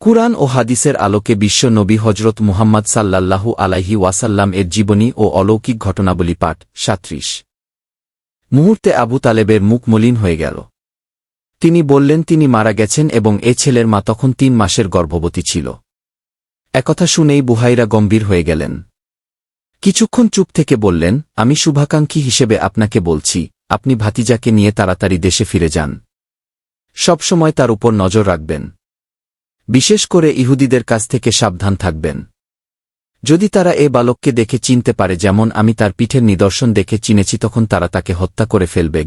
কুরআন ও হাদিসের আলোকে বিশ্ব নবী হজরত মুহাম্মদ সাল্লাল্লাহু আলাইহি ওয়াসাল্লাম এর জীবনী ও অলৌকিক ঘটনাবলী পাঠ ৩৭ মুহূর্তে আবু তালেবের মুখ মলিন হয়ে গেল। তিনি বললেন তিনি মারা গেছেন এবং এ ছেলের মা তখন ৩ মাসের গর্ভবতী ছিল। একথা শুনেই বুহাইরা গম্ভীর হয়ে গেলেন। কিছুক্ষণ চুপ থেকে বললেন, আমি শুভাকাঙ্ক্ষী হিসেবে আপনাকে বলছি, আপনি ভাতিজাকে নিয়ে তাড়াতাড়ি দেশে ফিরে যান। সবসময় তার উপর নজর রাখবেন। বিশেষ করে ইহুদিদের কাছ থেকে সাবধান থাকবেন। যদি তারা এ বালককে দেখে চিনতে পারে যেমন আমি তার পিঠের নিদর্শন দেখে চিনেছি, তখন তারা তাকে হত্যা করে ফেলবে।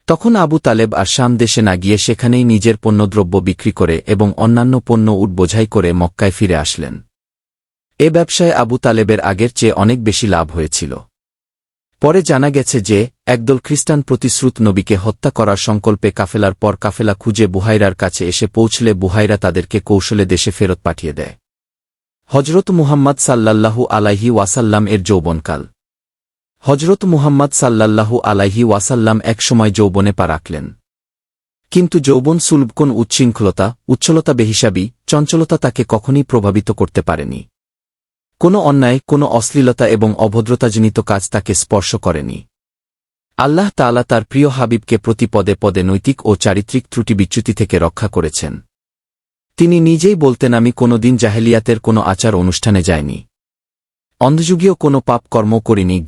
তখন আবু তালেব আর শাম দেশে না গিয়ে সেখানেই নিজের পণ্যদ্রব্য বিক্রি করে এবং অন্যান্য পণ্য উট বোঝাই করে মক্কায় ফিরে আসলেন। এ ব্যবসায় আবু তালেবের আগের চেয়ে অনেক বেশি লাভ হয়েছিল। পরে জানা গেছে যে একদল খ্রিস্টান প্রতিশ্রুত নবীকে হত্যা করার সংকল্পে কাফেলার পর কাফেলা খুঁজে বুহাইরার কাছে এসে পৌঁছলে বুহাইরা তাদেরকে কৌশলে দেশে ফেরত পাঠিয়ে দেয়। হজরত মুহাম্মদ সাল্লাল্লাহু আলাইহি ওয়াসাল্লাম এর যৌবনকাল। হজরত মুহাম্মদ সাল্লাল্লাহু আলাইহি ওয়াসাল্লাম একসময় যৌবনে পা রাখলেন। কিন্তু যৌবন সুলভ কোন উচ্ছৃঙ্খলতা, উচ্ছলতা, বেহিসাবি, চঞ্চলতা তাকে কখনই প্রভাবিত করতে পারেনি। কোনো অন্যায়, কোনো অশ্লীলতা এবং অভদ্রতাজনিত কাজ তাকে স্পর্শ করেনি। আল্লাহ তাআলা তার প্রিয় হাবিবকে প্রতি পদে পদে নৈতিক ও চারিত্রিক ত্রুটি বিচ্যুতি থেকে রক্ষা করেছেন। তিনি নিজেই বলতেন, আমি কোনোদিন জাহেলিয়াতের কোনো আচার অনুষ্ঠানে যাইনি, অন্ধযুগীয় কোনো পাপ কর্ম করিনি।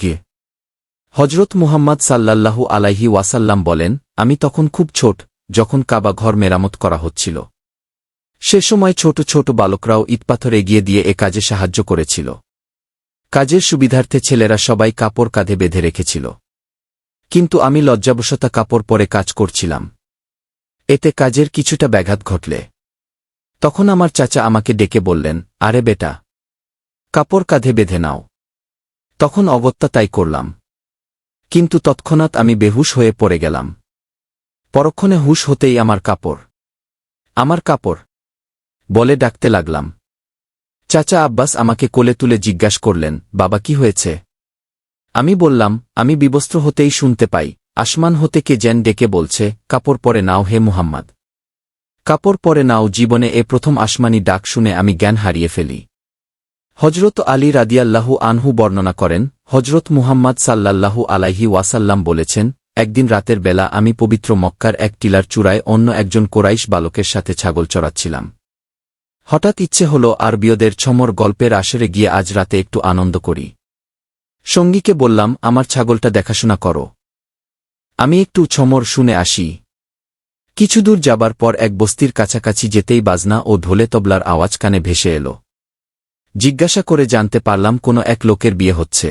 হজরত মুহাম্মদ সাল্লাল্লাহু আলাইহি ওয়াসাল্লাম বলেন, আমি তখন খুব ছোট, যখন কাবা ঘর মেরামত করা হচ্ছিল। সে সময় ছোট ছোট বালকরাও ইটপাথর এগিয়ে দিয়ে এ কাজে সাহায্য করেছিল। কাজের সুবিধার্থে ছেলেরা সবাই কাপড় কাঁধে বেঁধে রেখেছিল। কিন্তু আমি লজ্জাবশতা কাপড় পরে কাজ করছিলাম। এতে কাজের কিছুটা ব্যাঘাত ঘটলে তখন আমার চাচা আমাকে ডেকে বললেন, আরে বেটা, কাপড় কাঁধে বেঁধে নাও। তখন অগত্যা তাই করলাম। কিন্তু তৎক্ষণাৎ আমি বেহুশ হয়ে পড়ে গেলাম। পরক্ষণে হুশ হতেই আমার কাপড় বলে ডাকতে লাগলাম। চাচা আব্বাস আমাকে কোলে তুলে জিজ্ঞাসা করলেন, বাবা কি হয়েছে? আমি বললাম, আমি বিবস্ত্র হতেই শুনতে পাই আসমান হতে কে যেন ডেকে বলছে, কাপড় পরে নাও হে মুহাম্মদ, কাপড় পরে নাও। জীবনে এ প্রথম আসমানি ডাক শুনে আমি জ্ঞান হারিয়ে ফেলি। হজরত আলী রাদিয়াল্লাহু আনহু বর্ণনা করেন, হজরত মুহাম্মদ সাল্লাল্লাহু আলাইহি ওয়াসাল্লাম বলেছেন, একদিন রাতের বেলা আমি পবিত্র মক্কার এক টিলার চূড়ায় অন্য একজন কোরাইশ বালকের সাথে ছাগল চড়াচ্ছিলাম। হঠাৎ ইচ্ছে হল আরবীয়দের ছমর গল্পের আসরে গিয়ে আজ রাতে একটু আনন্দ করি। সঙ্গীকে বললাম, আমার ছাগলটা দেখাশোনা করো, আমি একটু ছমর শুনে আসি। কিছুদূর যাবার পর এক বস্তির কাছাকাছি যেতেই বাজনা ও ঢোলে তবলার আওয়াজ কানে ভেসে এল। জিজ্ঞাসা করে জানতে পারলাম কোনো এক লোকের বিয়ে হচ্ছে।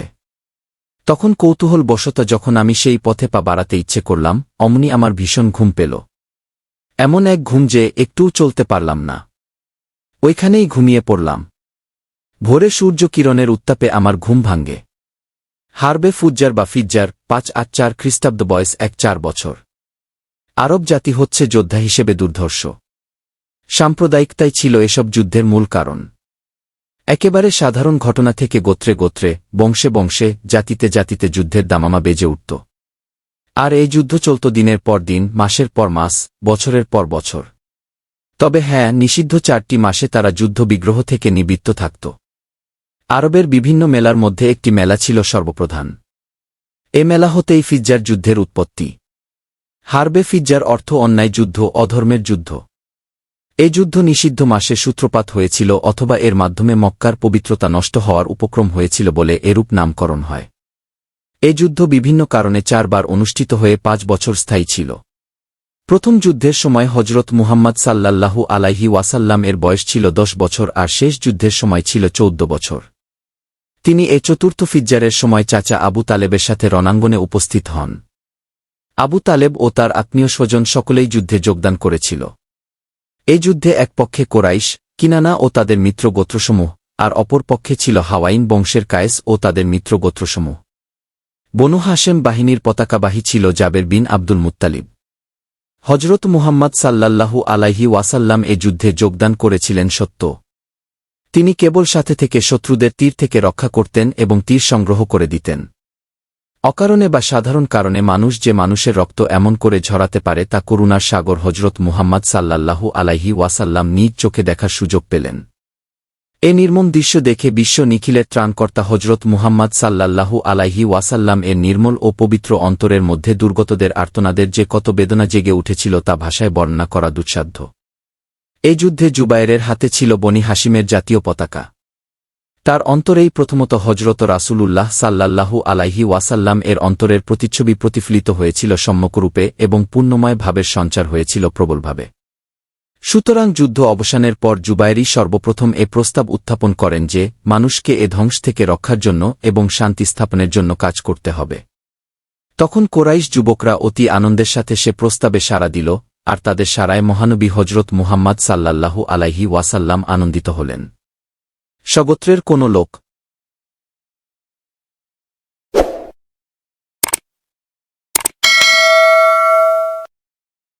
তখন কৌতূহল বশত যখন আমি সেই পথে পা বাড়াতে ইচ্ছে করলাম, অমনি আমার ভীষণ ঘুম পেল। এমন এক ঘুম যে একটুও চলতে পারলাম না। ওইখানেই ঘুমিয়ে পড়লাম। ভোরে সূর্য কিরণের উত্তাপে আমার ঘুম ভাঙ্গে। হারবে ফুজ্জার বা ফিজ্জার ৫৮৪ খ্রিস্টাব্দ, বয়স ১-৪ বছর। আরব জাতি হচ্ছে যোদ্ধা হিসেবে দুর্ধর্ষ। সাম্প্রদায়িকতাই ছিল এসব যুদ্ধের মূল কারণ। একেবারে সাধারণ ঘটনা থেকে গোত্রে গোত্রে, বংশে বংশে, জাতিতে জাতিতে যুদ্ধের দামামা বেজে উঠত। আর এই যুদ্ধ চলত দিনের পর দিন, মাসের পর মাস, বছরের পর বছর। তবে হ্যাঁ, নিষিদ্ধ ৪টি মাসে তারা যুদ্ধ বিগ্রহ থেকে নিবৃত্ত থাকত। আরবের বিভিন্ন মেলার মধ্যে একটি মেলা ছিল সর্বপ্রধান। এ মেলা হতেই ফিজ্জার যুদ্ধের উৎপত্তি। হারবে ফিজ্জার অর্থ অন্যায় যুদ্ধ, অধর্মের যুদ্ধ। এ যুদ্ধ নিষিদ্ধ মাসে সূত্রপাত হয়েছিল অথবা এর মাধ্যমে মক্কার পবিত্রতা নষ্ট হওয়ার উপক্রম হয়েছিল বলে এরূপ নামকরণ হয়। এ যুদ্ধ বিভিন্ন কারণে ৪ বার অনুষ্ঠিত হয়ে ৫ বছর স্থায়ী ছিল। প্রথম যুদ্ধের সময় হজরত মুহাম্মদ সাল্লাল্লাহু আলাইহি ওয়াসাল্লাম এর বয়স ছিল ১০ বছর আর শেষ যুদ্ধের সময় ছিল ১৪ বছর। তিনি এ চতুর্থ ফিজ্জারের সময় চাচা আবু তালেবের সাথে রণাঙ্গনে উপস্থিত হন। আবু তালেব ও তার আত্মীয় স্বজন সকলেই যুদ্ধে যোগদান করেছিল। এই যুদ্ধে এক পক্ষে কোরাইশ, কিনানা ও তাদের মিত্র গোত্রসমূহ, আর অপর পক্ষে ছিল হাওয়াইন বংশের কায়েস ও তাদের মিত্র গোত্রসমূহ। বনু হাশেম বাহিনীর পতাকাবাহী ছিল জাবের বিন আব্দুল মুত্তালিব। হজরত মুহাম্মদ সাল্লাল্লাহু আলাইহি ওয়াসাল্লাম এ যুদ্ধে যোগদান করেছিলেন সত্য। তিনি কেবল সাথে থেকে শত্রুদের তীর থেকে রক্ষা করতেন এবং তীর সংগ্রহ করে দিতেন। অকারণে বা সাধারণ কারণে মানুষ যে মানুষের রক্ত এমন করে ঝরাতে পারে তা করুণার সাগর হজরত মুহাম্মদ সাল্লাল্লাহু আলাইহি ওয়াসাল্লাম নিজ চোখে দেখার সুযোগ পেলেন। এ নির্মম দৃশ্য দেখে বিশ্ব নিখিলের ত্রাণকর্তা হজরত মুহাম্মদ সাল্লাল্লাহু আলাইহি ওয়াসাল্লাম এর নির্মল ও পবিত্র অন্তরের মধ্যে দুর্গতদের আর্তনাদের যে কত বেদনা জেগে উঠেছিল তা ভাষায় বর্ণনা করা দুঃসাধ্য। এই যুদ্ধে জুবায়েরের হাতে ছিল বনি হাশিমের জাতীয় পতাকা। তার অন্তরেই প্রথমত হজরত রাসূলুল্লাহ সাল্লাল্লাহু আলাইহি ওয়াসাল্লাম এর অন্তরের প্রতিচ্ছবি প্রতিফলিত হয়েছিল সম্যকরূপে এবং পুণ্যময় ভাবের সঞ্চার হয়েছিল প্রবলভাবে। সুতরাং যুদ্ধ অবসানের পর জুবায়েরই সর্বপ্রথম এ প্রস্তাব উত্থাপন করেন যে মানুষকে এ ধ্বংস থেকে রক্ষার জন্য এবং শান্তি স্থাপনের জন্য কাজ করতে হবে। তখন কোরাইশ যুবকরা অতি আনন্দের সাথে সে প্রস্তাবে সাড়া দিল, আর তাদের সাড়ায় মহানবী হজরত মুহাম্মদ সাল্লাল্লাহু আলাইহি ওয়াসাল্লাম আনন্দিত হলেন। স্বগোত্রের কোন লোক